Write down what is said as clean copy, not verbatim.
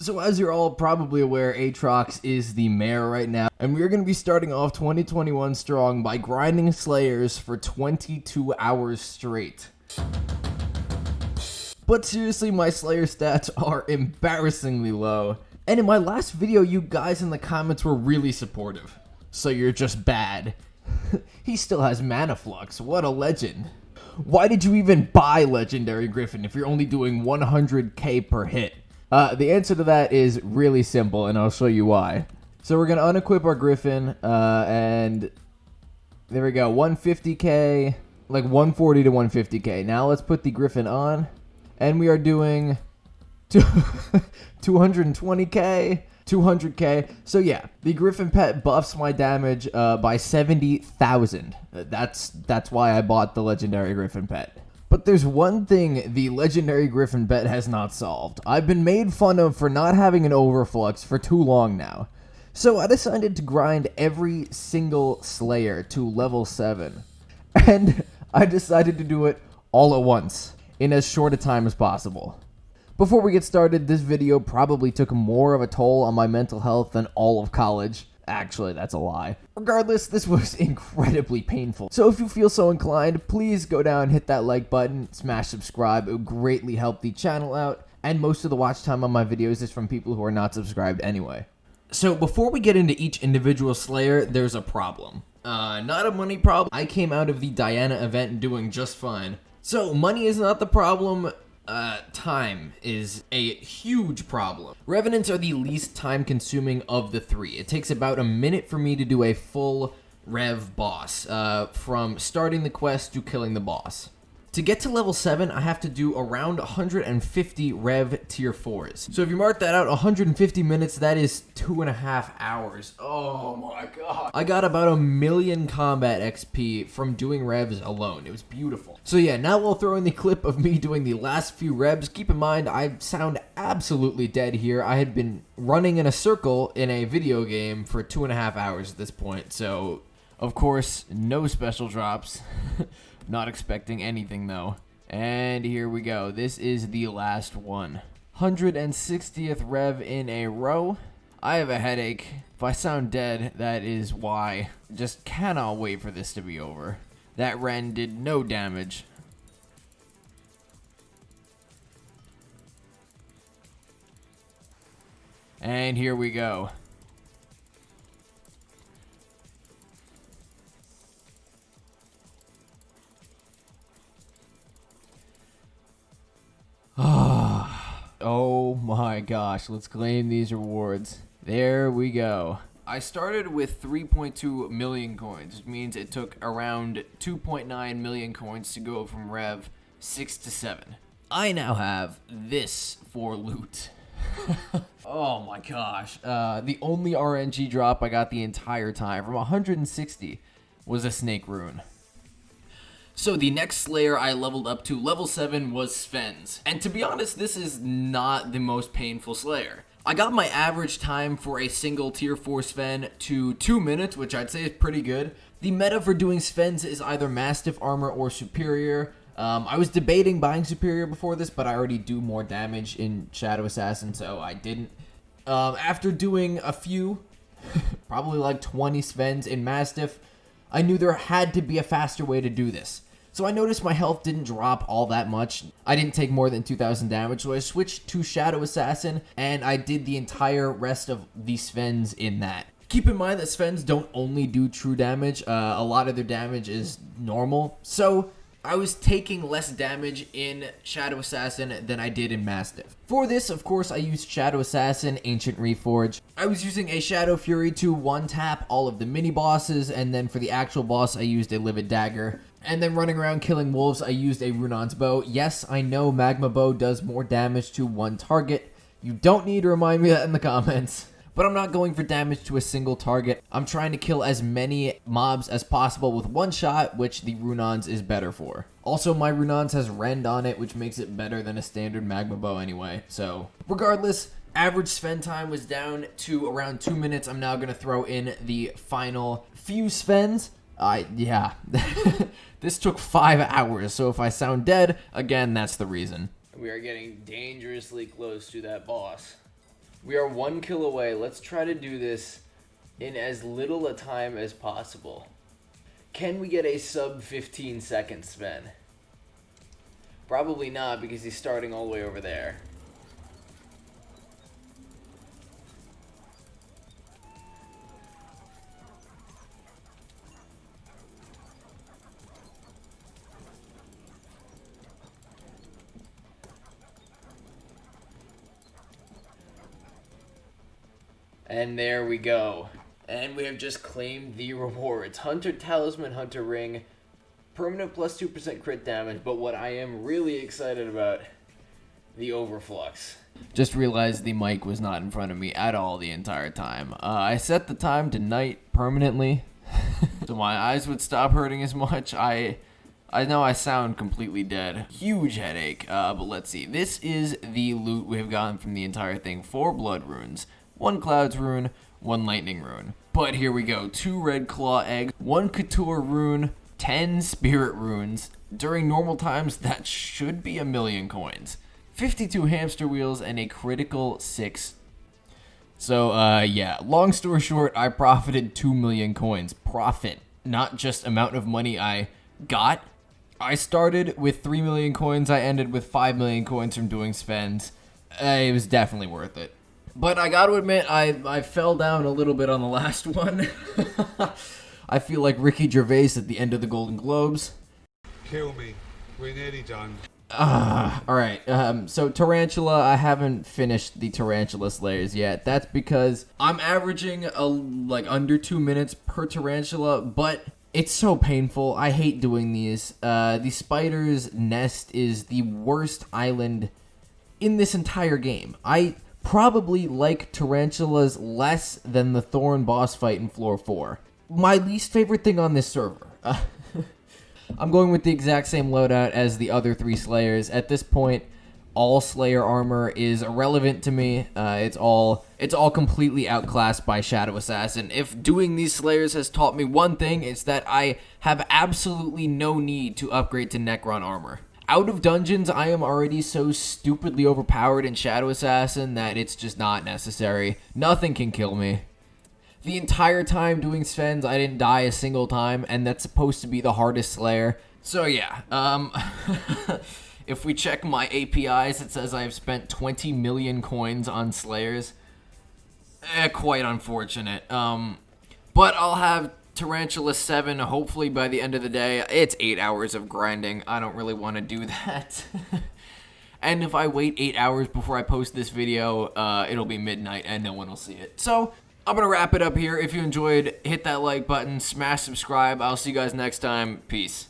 So as you're all probably aware, Aatrox is the mayor right now, and we're going to be starting off 2021 strong by grinding Slayers for 22 hours straight. But seriously, my Slayer stats are embarrassingly low, and in my last video, you guys in the comments were really supportive. So you're just bad. He still has Mana Flux, what a legend. Why did you even buy Legendary Griffin if you're only doing 100k per hit? The answer to that is really simple, and I'll show you why. So we're going to unequip our Griffin, and there we go, 150k, like 140 to 150k. Now let's put the Griffin on, and we are doing 220k, 200k. So yeah, the Griffin Pet buffs my damage by 70,000. That's why I bought the Legendary Griffin Pet. But there's one thing the Legendary Griffin Pet has not solved. I've been made fun of for not having an overflux for too long now. So I decided to grind every single Slayer to level 7. And I decided to do it all at once, in as short a time as possible. Before we get started, this video probably took more of a toll on my mental health than all of college. Actually, that's a lie. Regardless, this was incredibly painful. So if you feel so inclined, please go down, hit that like button, smash subscribe. It would greatly help the channel out. And most of the watch time on my videos is from people who are not subscribed anyway. So before we get into each individual Slayer, there's a problem. Not a money problem. I came out of the Diana event doing just fine. So money is not the problem. Time is a huge problem. Revenants are the least time consuming of the three. It takes about a minute for me to do a full Rev boss, from starting the quest to killing the boss. To get to level 7, I have to do around 150 Rev tier 4s. So if you mark that out, 150 minutes, that is 2.5 hours. Oh my god. I got about 1 million combat XP from doing Revs alone. It was beautiful. So yeah, now we'll throw in the clip of me doing the last few Revs. Keep in mind, I sound absolutely dead here. I had been running in a circle in a video game for 2.5 hours at this point. So, of course, no special drops. Not expecting anything though. And here we go. This is the last one. 160th Rev in a row. I have a headache. If I sound dead, that is why. Just cannot wait for this to be over. That Ren did no damage. And here we go. Oh my gosh, let's claim these rewards. There we go. I started with 3.2 million coins, which means it took around 2.9 million coins to go from Rev 6 to 7. I now have this for loot. Oh my gosh. The only RNG drop I got the entire time from 160 was a snake rune. So the next Slayer I leveled up to level 7 was Sven's. And to be honest, this is not the most painful Slayer. I got my average time for a single tier 4 Sven to 2 minutes, which I'd say is pretty good. The meta for doing Sven's is either Mastiff Armor or Superior. I was debating buying Superior before this, but I already do more damage in Shadow Assassin, so I didn't. After doing a few, probably like 20 Sven's in Mastiff, I knew there had to be a faster way to do this. So I noticed my health didn't drop all that much. I didn't take more than 2,000 damage, so I switched to Shadow Assassin, and I did the entire rest of the Sven's in that. Keep in mind that Sven's don't only do true damage, a lot of their damage is normal, so I was taking less damage in Shadow Assassin than I did in Mastiff. For this, of course, I used Shadow Assassin, Ancient Reforge. I was using a Shadow Fury to one-tap all of the mini-bosses, and then for the actual boss, I used a Livid Dagger. And then running around killing wolves, I used a Runon's Bow. Yes, I know Magma Bow does more damage to one target. You don't need to remind me that in the comments. But I'm not going for damage to a single target. I'm trying to kill as many mobs as possible with one shot, which the Runon's is better for. Also, my Runon's has Rend on it, which makes it better than a standard Magma Bow anyway. So, regardless, average Sven time was down to around 2 minutes. I'm now going to throw in the final few Svens. Yeah. This took 5 hours, so if I sound dead, again, that's the reason. We are getting dangerously close to that boss. We are 1 kill away. Let's try to do this in as little a time as possible. Can we get a sub 15 seconds, Sven? Probably not, because he's starting all the way over there. And there we go. And we have just claimed the rewards. Hunter Talisman, Hunter Ring, permanent plus 2% crit damage, but what I am really excited about, the Overflux. Just realized the mic was not in front of me at all the entire time. I set the time to night permanently, so my eyes would stop hurting as much. I know I sound completely dead. Huge headache, but let's see. This is the loot we have gotten from the entire thing. 4 blood runes, 1 clouds rune, 1 lightning rune. But here we go. 2 red claw eggs, 1 couture rune, 10 spirit runes. During normal times, that should be 1,000,000 coins. 52 hamster wheels and a critical 6. So, yeah. Long story short, I profited 2,000,000 coins. Profit, not just amount of money I got. I started with 3,000,000 coins. I ended with 5,000,000 coins from doing Sven's. It was definitely worth it. But I gotta admit, I fell down a little bit on the last one. I feel like Ricky Gervais at the end of the Golden Globes. Kill me. We're nearly done. Alright, so Tarantula, I haven't finished the Tarantula Slayers yet. That's because I'm averaging like under 2 minutes per Tarantula, but it's so painful. I hate doing these. The Spider's Nest is the worst island in this entire game. I probably like Tarantulas less than the Thorn boss fight in Floor 4. My least favorite thing on this server. I'm going with the exact same loadout as the other 3 Slayers. At this point, all Slayer armor is irrelevant to me. It's all completely outclassed by Shadow Assassin. If doing these Slayers has taught me one thing, it's that I have absolutely no need to upgrade to Necron armor. Out of dungeons, I am already so stupidly overpowered in Shadow Assassin that it's just not necessary. Nothing can kill me. The entire time doing Sven's, I didn't die a single time, and that's supposed to be the hardest Slayer. So yeah, if we check my APIs, it says I've spent 20,000,000 coins on Slayers. Quite unfortunate. But I'll have Tarantula 7 hopefully by the end of the day. It's 8 hours of grinding. I don't really want to do that. And if I wait 8 hours before I post this video, it'll be midnight and no one will see it. So I'm going to wrap it up here. If you enjoyed, hit that like button, smash subscribe. I'll see you guys next time. Peace.